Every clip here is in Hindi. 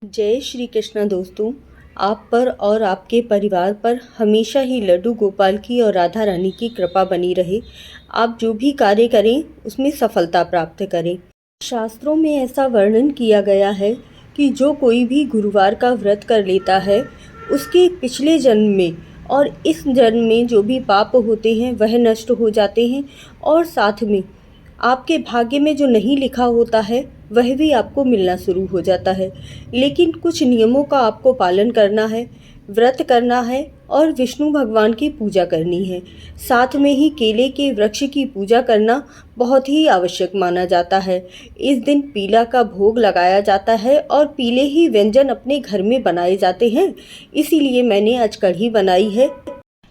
जय श्री कृष्ण दोस्तों। आप पर और आपके परिवार पर हमेशा ही लड्डू गोपाल की और राधा रानी की कृपा बनी रहे। आप जो भी कार्य करें उसमें सफलता प्राप्त करें। शास्त्रों में ऐसा वर्णन किया गया है कि जो कोई भी गुरुवार का व्रत कर लेता है उसके पिछले जन्म में और इस जन्म में जो भी पाप होते हैं वह नष्ट हो जाते हैं, और साथ में आपके भाग्य में जो नहीं लिखा होता है वह भी आपको मिलना शुरू हो जाता है। लेकिन कुछ नियमों का आपको पालन करना है, व्रत करना है और विष्णु भगवान की पूजा करनी है। साथ में ही केले के वृक्ष की पूजा करना बहुत ही आवश्यक माना जाता है। इस दिन पीला का भोग लगाया जाता है और पीले ही व्यंजन अपने घर में बनाए जाते हैं, इसीलिए मैंने आज कढ़ी बनाई है।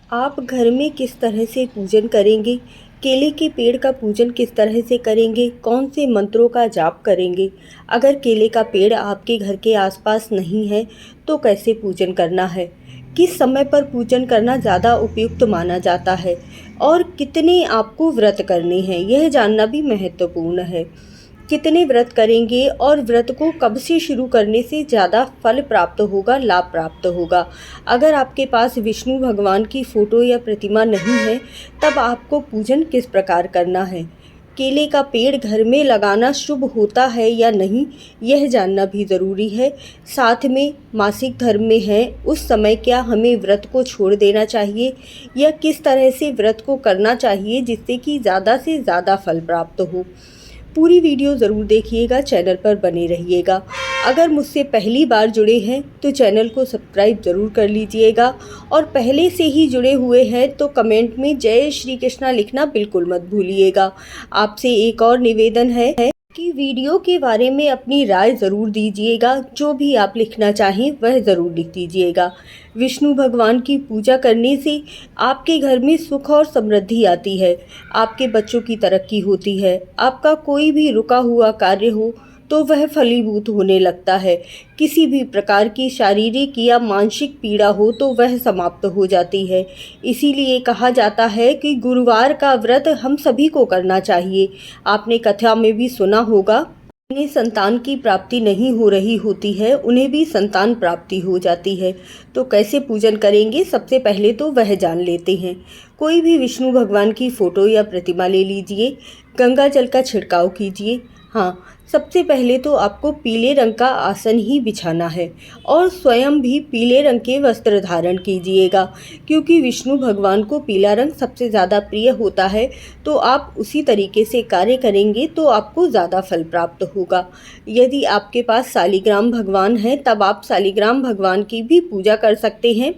आप घर में किस तरह से पूजन करेंगे, केले के पेड़ का पूजन किस तरह से करेंगे, कौन से मंत्रों का जाप करेंगे, अगर केले का पेड़ आपके घर के आसपास नहीं है तो कैसे पूजन करना है, किस समय पर पूजन करना ज़्यादा उपयुक्त माना जाता है और कितने आपको व्रत करने हैं यह जानना भी महत्वपूर्ण है। कितने व्रत करेंगे और व्रत को कब से शुरू करने से ज़्यादा फल प्राप्त होगा, लाभ प्राप्त होगा। अगर आपके पास विष्णु भगवान की फ़ोटो या प्रतिमा नहीं है तब आपको पूजन किस प्रकार करना है, केले का पेड़ घर में लगाना शुभ होता है या नहीं यह जानना भी ज़रूरी है। साथ में मासिक धर्म में है उस समय क्या हमें व्रत को छोड़ देना चाहिए या किस तरह से व्रत को करना चाहिए जिससे कि ज़्यादा से ज़्यादा फल प्राप्त हो। पूरी वीडियो ज़रूर देखिएगा, चैनल पर बने रहिएगा। अगर मुझसे पहली बार जुड़े हैं तो चैनल को सब्सक्राइब ज़रूर कर लीजिएगा, और पहले से ही जुड़े हुए हैं तो कमेंट में जय श्री कृष्णा लिखना बिल्कुल मत भूलिएगा। आपसे एक और निवेदन है कि वीडियो के बारे में अपनी राय ज़रूर दीजिएगा, जो भी आप लिखना चाहें वह ज़रूर लिख दीजिएगा। विष्णु भगवान की पूजा करने से आपके घर में सुख और समृद्धि आती है, आपके बच्चों की तरक्की होती है, आपका कोई भी रुका हुआ कार्य हो तो वह फलीभूत होने लगता है, किसी भी प्रकार की शारीरिक या मानसिक पीड़ा हो तो वह समाप्त हो जाती है। इसीलिए कहा जाता है कि गुरुवार का व्रत हम सभी को करना चाहिए। आपने कथा में भी सुना होगा, जिन्हें संतान की प्राप्ति नहीं हो रही होती है उन्हें भी संतान प्राप्ति हो जाती है। तो कैसे पूजन करेंगे, सबसे पहले तो वह जान लेते हैं। कोई भी विष्णु भगवान की फ़ोटो या प्रतिमा ले लीजिए, गंगा जल का छिड़काव कीजिए। हाँ, सबसे पहले तो आपको पीले रंग का आसन ही बिछाना है और स्वयं भी पीले रंग के वस्त्र धारण कीजिएगा, क्योंकि विष्णु भगवान को पीला रंग सबसे ज़्यादा प्रिय होता है। तो आप उसी तरीके से कार्य करेंगे तो आपको ज़्यादा फल प्राप्त होगा। यदि आपके पास शालिग्राम भगवान हैं तब आप शालिग्राम भगवान की भी पूजा कर सकते हैं।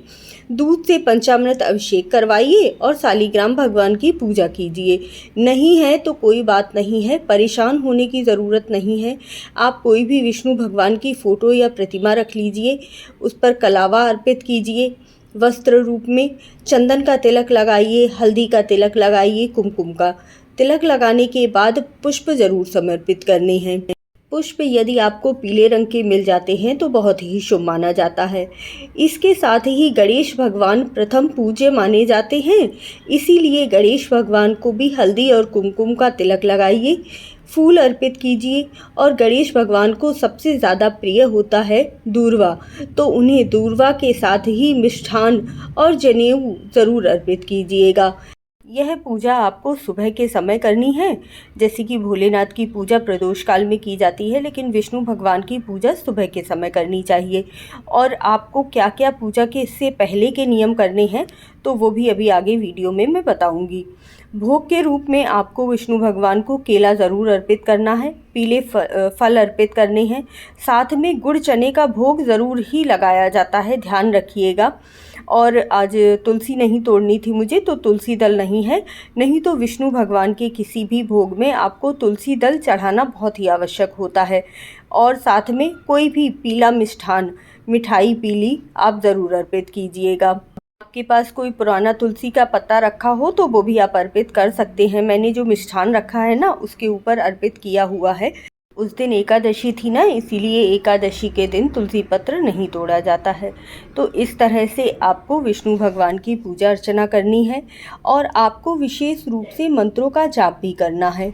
दूध से पंचामृत अभिषेक करवाइए और शालिग्राम भगवान की पूजा कीजिए। नहीं है तो कोई बात नहीं है, परेशान होने की ज़रूरत नहीं है। आप कोई भी विष्णु भगवान की फ़ोटो या प्रतिमा रख लीजिए, उस पर कलावा अर्पित कीजिए, वस्त्र रूप में चंदन का तिलक लगाइए, हल्दी का तिलक लगाइए, कुमकुम का तिलक लगाने के बाद पुष्प ज़रूर समर्पित करने हैं। पुष्प यदि आपको पीले रंग के मिल जाते हैं तो बहुत ही शुभ माना जाता है। इसके साथ ही गणेश भगवान प्रथम पूज्य माने जाते हैं, इसीलिए गणेश भगवान को भी हल्दी और कुमकुम का तिलक लगाइए, फूल अर्पित कीजिए। और गणेश भगवान को सबसे ज़्यादा प्रिय होता है दूर्वा, तो उन्हें दूर्वा के साथ ही मिष्ठान और जनेऊ ज़रूर अर्पित कीजिएगा। यह पूजा आपको सुबह के समय करनी है, जैसे कि भोलेनाथ की पूजा प्रदोष काल में की जाती है, लेकिन विष्णु भगवान की पूजा सुबह के समय करनी चाहिए। और आपको क्या क्या पूजा के इससे पहले के नियम करने हैं तो वो भी अभी आगे वीडियो में मैं बताऊंगी। भोग के रूप में आपको विष्णु भगवान को केला ज़रूर अर्पित करना है, पीले फल अर्पित करने हैं, साथ में गुड़ चने का भोग ज़रूर ही लगाया जाता है, ध्यान रखिएगा। और आज तुलसी नहीं तोड़नी थी मुझे तो तुलसी दल नहीं है, नहीं तो विष्णु भगवान के किसी भी भोग में आपको तुलसी दल चढ़ाना बहुत ही आवश्यक होता है। और साथ में कोई भी पीला मिष्ठान, मिठाई पीली आप ज़रूर अर्पित कीजिएगा। आपके पास कोई पुराना तुलसी का पत्ता रखा हो तो वो भी आप अर्पित कर सकते हैं। मैंने जो मिष्ठान रखा है ना उसके ऊपर अर्पित किया हुआ है। उस दिन एकादशी थी ना, इसीलिए एकादशी के दिन तुलसी पत्र नहीं तोड़ा जाता है। तो इस तरह से आपको विष्णु भगवान की पूजा अर्चना करनी है और आपको विशेष रूप से मंत्रों का जाप भी करना है।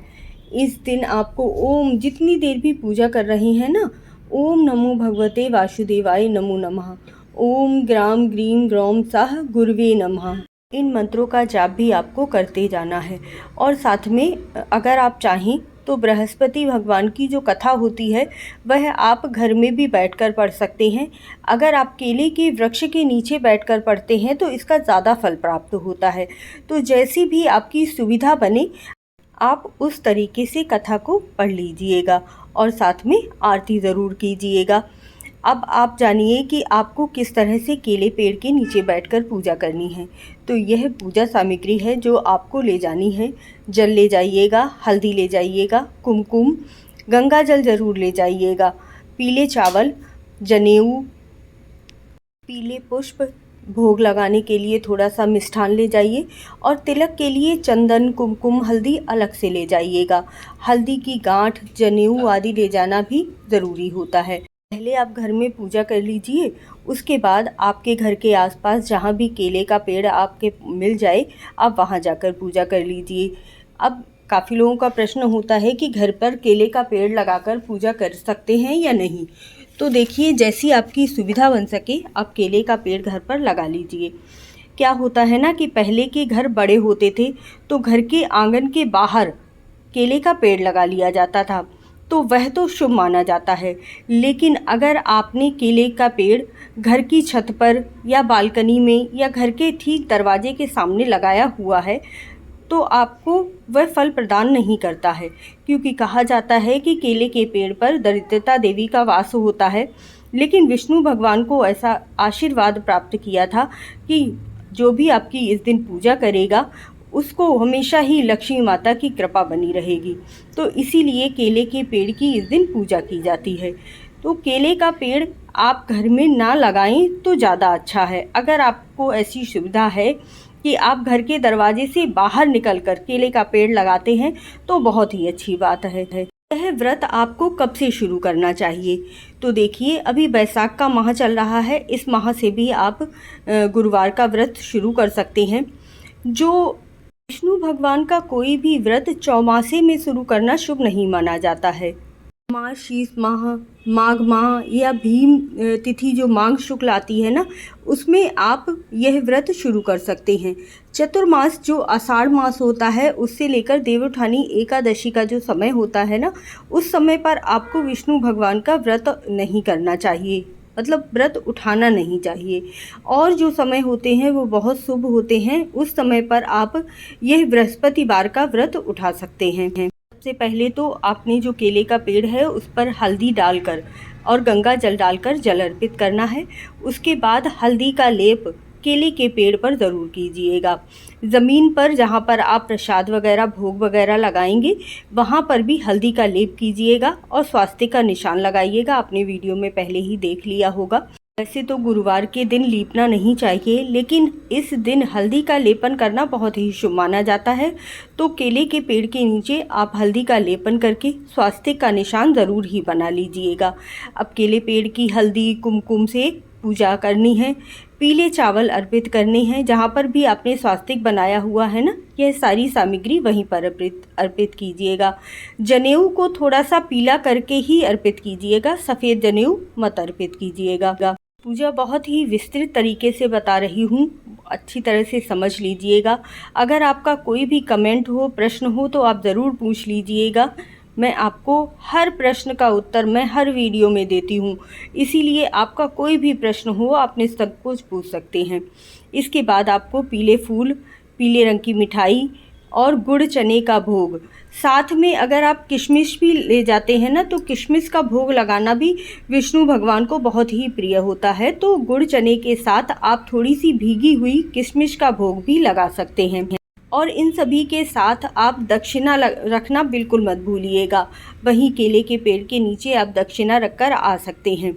इस दिन आपको ओम जितनी देर भी पूजा कर रही हैं ना ओम नमो भगवते वासुदेवाय नमो नमः। ओम ग्राम ग्रीम ग्रौम सह गुरुवे नमः। इन मंत्रों का जाप भी आपको करते जाना है। और साथ में अगर आप चाहें तो बृहस्पति भगवान की जो कथा होती है वह आप घर में भी बैठकर पढ़ सकते हैं। अगर आप केले के वृक्ष के नीचे बैठकर पढ़ते हैं तो इसका ज़्यादा फल प्राप्त होता है। तो जैसी भी आपकी सुविधा बने आप उस तरीके से कथा को पढ़ लीजिएगा और साथ में आरती ज़रूर कीजिएगा। अब आप जानिए कि आपको किस तरह से केले पेड़ के नीचे बैठकर पूजा करनी है। तो यह पूजा सामग्री है जो आपको ले जानी है। जल ले जाइएगा, हल्दी ले जाइएगा, कुमकुम, गंगा जल ज़रूर ले जाइएगा, पीले चावल, जनेऊ, पीले पुष्प, भोग लगाने के लिए थोड़ा सा मिष्ठान ले जाइए और तिलक के लिए चंदन, कुमकुम, हल्दी अलग से ले जाइएगा। हल्दी की गांठ, जनेऊ आदि ले जाना भी ज़रूरी होता है। पहले आप घर में पूजा कर लीजिए, उसके बाद आपके घर के आसपास जहाँ भी केले का पेड़ आपके मिल जाए आप वहाँ जाकर पूजा कर लीजिए। अब काफ़ी लोगों का प्रश्न होता है कि घर पर केले का पेड़ लगाकर पूजा कर सकते हैं या नहीं। तो देखिए, जैसी आपकी सुविधा बन सके आप केले का पेड़ घर पर लगा लीजिए। क्या होता है ना कि पहले के घर बड़े होते थे तो घर के आंगन के बाहर केले का पेड़ लगा लिया जाता था, तो वह तो शुभ माना जाता है। लेकिन अगर आपने केले का पेड़ घर की छत पर या बालकनी में या घर के ठीक दरवाजे के सामने लगाया हुआ है तो आपको वह फल प्रदान नहीं करता है, क्योंकि कहा जाता है कि केले के पेड़ पर दरिद्रता देवी का वास होता है। लेकिन विष्णु भगवान को ऐसा आशीर्वाद प्राप्त किया था कि जो भी आपकी इस दिन पूजा करेगा उसको हमेशा ही लक्ष्मी माता की कृपा बनी रहेगी। तो इसीलिए केले के पेड़ की इस दिन पूजा की जाती है। तो केले का पेड़ आप घर में ना लगाएं तो ज़्यादा अच्छा है। अगर आपको ऐसी सुविधा है कि आप घर के दरवाजे से बाहर निकलकर केले का पेड़ लगाते हैं तो बहुत ही अच्छी बात है। यह व्रत आपको कब से शुरू करना चाहिए? तो देखिए, अभी बैसाख का माह चल रहा है, इस माह से भी आप गुरुवार का व्रत शुरू कर सकते हैं। जो विष्णु भगवान का कोई भी व्रत चौमासे में शुरू करना शुभ नहीं माना जाता है। माघ शीष माह, माघ माह या भीम तिथि जो माघ शुक्ल आती है ना, उसमें आप यह व्रत शुरू कर सकते हैं। चतुर्मास जो आषाढ़ मास होता है उससे लेकर देवउठानी एकादशी का जो समय होता है ना, उस समय पर आपको विष्णु भगवान का व्रत नहीं करना चाहिए, मतलब व्रत उठाना नहीं चाहिए। और जो समय होते हैं वो बहुत शुभ होते हैं, उस समय पर आप यह बृहस्पतिवार का व्रत उठा सकते हैं। सबसे पहले तो आपने जो केले का पेड़ है उस पर हल्दी डालकर और गंगा जल डालकर जल अर्पित करना है। उसके बाद हल्दी का लेप केले के पेड़ पर ज़रूर कीजिएगा। ज़मीन पर जहाँ पर आप प्रसाद वगैरह भोग वगैरह लगाएंगे वहाँ पर भी हल्दी का लेप कीजिएगा और स्वास्तिक का निशान लगाइएगा। आपने वीडियो में पहले ही देख लिया होगा। वैसे तो गुरुवार के दिन लीपना नहीं चाहिए, लेकिन इस दिन हल्दी का लेपन करना बहुत ही शुभ माना जाता है। तो केले के पेड़ के नीचे आप हल्दी का लेपन करके स्वास्तिक का निशान ज़रूर ही बना लीजिएगा। अब केले पेड़ की हल्दी कुमकुम से पूजा करनी है, पीले चावल अर्पित करने हैं। जहाँ पर भी आपने स्वास्तिक बनाया हुआ है ना, यह सारी सामग्री वहीं पर अर्पित कीजिएगा। जनेऊ को थोड़ा सा पीला करके ही अर्पित कीजिएगा, सफ़ेद जनेऊ मत अर्पित कीजिएगा। पूजा बहुत ही विस्तृत तरीके से बता रही हूँ, अच्छी तरह से समझ लीजिएगा। अगर आपका कोई भी कमेंट हो, प्रश्न हो तो आप ज़रूर पूछ लीजिएगा। मैं आपको हर प्रश्न का उत्तर मैं हर वीडियो में देती हूँ, इसीलिए आपका कोई भी प्रश्न हो आप निसंकोच पूछ सकते हैं। इसके बाद आपको पीले फूल, पीले रंग की मिठाई और गुड़ चने का भोग, साथ में अगर आप किशमिश भी ले जाते हैं ना, तो किशमिश का भोग लगाना भी विष्णु भगवान को बहुत ही प्रिय होता है। तो गुड़ चने के साथ आप थोड़ी सी भीगी हुई किशमिश का भोग भी लगा सकते हैं। और इन सभी के साथ आप दक्षिणा रखना बिल्कुल मत भूलिएगा। वहीं केले के पेड़ के नीचे आप दक्षिणा रखकर आ सकते हैं।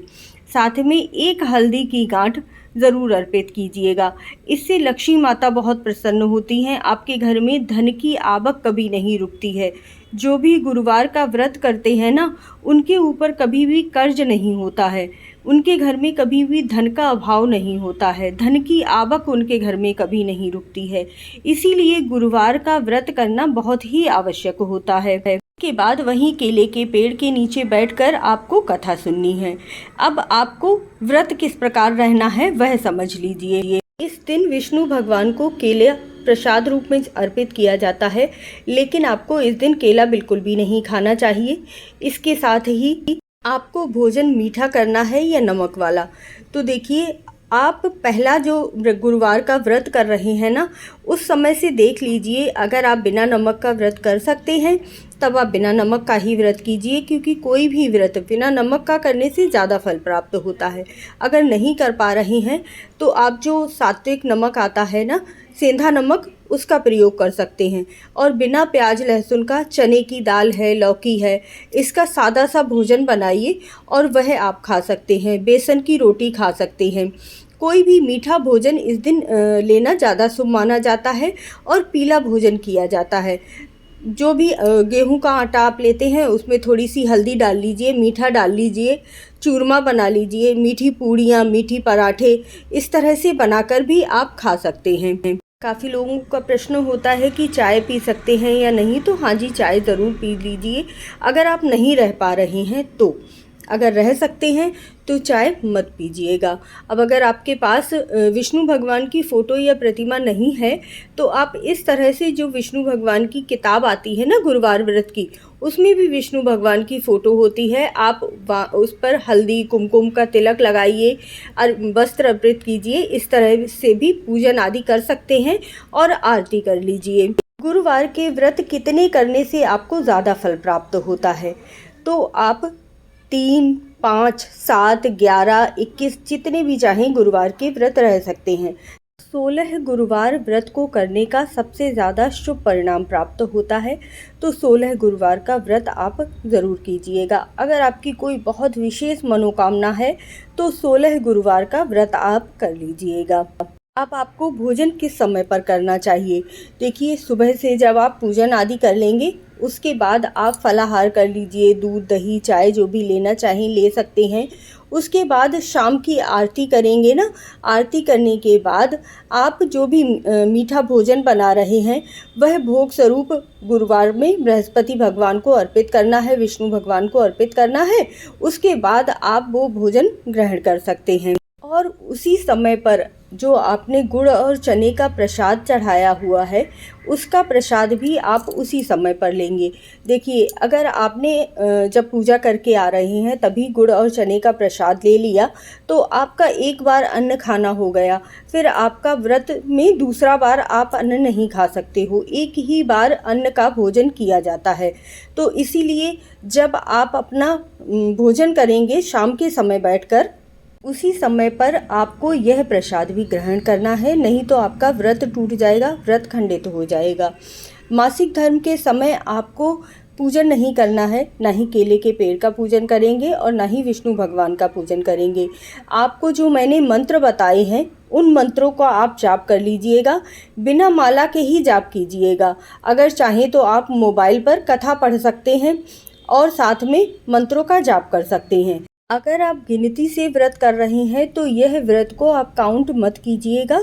साथ में एक हल्दी की गांठ ज़रूर अर्पित कीजिएगा। इससे लक्ष्मी माता बहुत प्रसन्न होती हैं। आपके घर में धन की आवक कभी नहीं रुकती है। जो भी गुरुवार का व्रत करते हैं ना, उनके ऊपर कभी भी कर्ज नहीं होता है, उनके घर में कभी भी धन का अभाव नहीं होता है, धन की आवक उनके घर में कभी नहीं रुकती है। इसीलिए गुरुवार का व्रत करना बहुत ही आवश्यक होता है। के बाद वहीं केले के पेड़ के नीचे बैठकर आपको कथा सुननी है। अब आपको व्रत किस प्रकार रहना है वह समझ लीजिए। इस दिन विष्णु भगवान को केला प्रसाद रूप में अर्पित किया जाता है, लेकिन आपको इस दिन केला बिल्कुल भी नहीं खाना चाहिए। इसके साथ ही आपको भोजन मीठा करना है या नमक वाला। तो देखिए, आप पहला जो गुरुवार का व्रत कर रहे हैं ना, उस समय से देख लीजिए, अगर आप बिना नमक का व्रत कर सकते हैं तब आप बिना नमक का ही व्रत कीजिए, क्योंकि कोई भी व्रत बिना नमक का करने से ज़्यादा फल प्राप्त होता है। अगर नहीं कर पा रहे हैं तो आप जो सात्विक नमक आता है ना, सेंधा नमक, उसका प्रयोग कर सकते हैं। और बिना प्याज लहसुन का चने की दाल है, लौकी है, इसका सादा सा भोजन बनाइए और वह आप खा सकते हैं। बेसन की रोटी खा सकते हैं। कोई भी मीठा भोजन इस दिन लेना ज़्यादा शुभ माना जाता है और पीला भोजन किया जाता है। जो भी गेहूं का आटा आप लेते हैं उसमें थोड़ी सी हल्दी डाल लीजिए, मीठा डाल लीजिए, चूरमा बना लीजिए, मीठी पूड़ियाँ, मीठी पराठे, इस तरह से बनाकर भी आप खा सकते हैं। काफ़ी लोगों का प्रश्न होता है कि चाय पी सकते हैं या नहीं, तो हाँ जी, चाय ज़रूर पी लीजिए अगर आप नहीं रह पा रहे हैं तो। अगर रह सकते हैं तो चाय मत पीजिएगा। अब अगर आपके पास विष्णु भगवान की फ़ोटो या प्रतिमा नहीं है तो आप इस तरह से, जो विष्णु भगवान की किताब आती है ना गुरुवार व्रत की, उसमें भी विष्णु भगवान की फ़ोटो होती है। आप उस पर हल्दी कुमकुम का तिलक लगाइए और वस्त्र अर्पित कीजिए। इस तरह से भी पूजन आदि कर सकते हैं और आरती कर लीजिए। गुरुवार के व्रत कितने करने से आपको ज़्यादा फल प्राप्त होता है, तो आप 3, 5, 7, 11, 21 जितने भी चाहें गुरुवार के व्रत रह सकते हैं। 16 गुरुवार व्रत को करने का सबसे ज़्यादा शुभ परिणाम प्राप्त होता है, तो 16 गुरुवार का व्रत आप ज़रूर कीजिएगा। अगर आपकी कोई बहुत विशेष मनोकामना है तो 16 गुरुवार का व्रत आप कर लीजिएगा। अब आपको भोजन किस समय पर करना चाहिए? देखिए, सुबह से जब आप पूजन आदि कर लेंगे, उसके बाद आप फलाहार कर लीजिए, दूध, दही, चाय जो भी लेना चाहें ले सकते हैं। उसके बाद शाम की आरती करेंगे ना, आरती करने के बाद आप जो भी मीठा भोजन बना रहे हैं वह भोग स्वरूप गुरुवार में बृहस्पति भगवान को अर्पित करना है, विष्णु भगवान को अर्पित करना है। उसके बाद आप वो भोजन ग्रहण कर सकते हैं। और उसी समय पर जो आपने गुड़ और चने का प्रसाद चढ़ाया हुआ है, उसका प्रसाद भी आप उसी समय पर लेंगे। देखिए, अगर आपने जब पूजा करके आ रहे हैं तभी गुड़ और चने का प्रसाद ले लिया तो आपका एक बार अन्न खाना हो गया, फिर आपका व्रत में दूसरा बार आप अन्न नहीं खा सकते हो। एक ही बार अन्न का भोजन किया जाता है। तो इसीलिए जब आप अपना भोजन करेंगे शाम के समय बैठकर, उसी समय पर आपको यह प्रसाद भी ग्रहण करना है, नहीं तो आपका व्रत टूट जाएगा, व्रत खंडित हो जाएगा। मासिक धर्म के समय आपको पूजन नहीं करना है, ना ही केले के पेड़ का पूजन करेंगे और ना ही विष्णु भगवान का पूजन करेंगे। आपको जो मैंने मंत्र बताए हैं उन मंत्रों को आप जाप कर लीजिएगा, बिना माला के ही जाप कीजिएगा। अगर चाहें तो आप मोबाइल पर कथा पढ़ सकते हैं और साथ में मंत्रों का जाप कर सकते हैं। अगर आप गिनती से व्रत कर रहे हैं तो यह व्रत को आप काउंट मत कीजिएगा।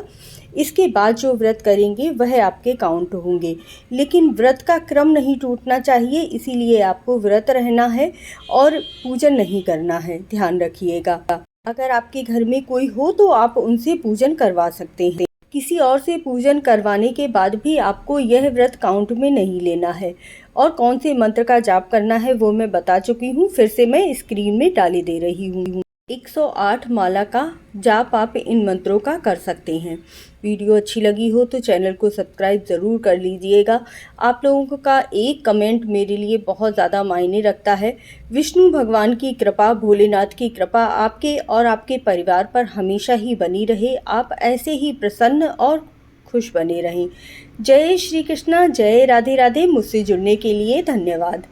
इसके बाद जो व्रत करेंगे वह आपके काउंट होंगे, लेकिन व्रत का क्रम नहीं टूटना चाहिए, इसीलिए आपको व्रत रहना है और पूजन नहीं करना है, ध्यान रखिएगा। अगर आपके घर में कोई हो तो आप उनसे पूजन करवा सकते हैं। किसी और से पूजन करवाने के बाद भी आपको यह व्रत काउंट में नहीं लेना है। और कौन से मंत्र का जाप करना है वो मैं बता चुकी हूँ, फिर से मैं स्क्रीन में डाली दे रही हूँ। 108 माला का जाप आप इन मंत्रों का कर सकते हैं। वीडियो अच्छी लगी हो तो चैनल को सब्सक्राइब ज़रूर कर लीजिएगा। आप लोगों का एक कमेंट मेरे लिए बहुत ज़्यादा मायने रखता है। विष्णु भगवान की कृपा, भोलेनाथ की कृपा आपके और आपके परिवार पर हमेशा ही बनी रहे। आप ऐसे ही प्रसन्न और खुश बने रहें। जय श्री कृष्णा, जय राधे राधे। मुझसे जुड़ने के लिए धन्यवाद।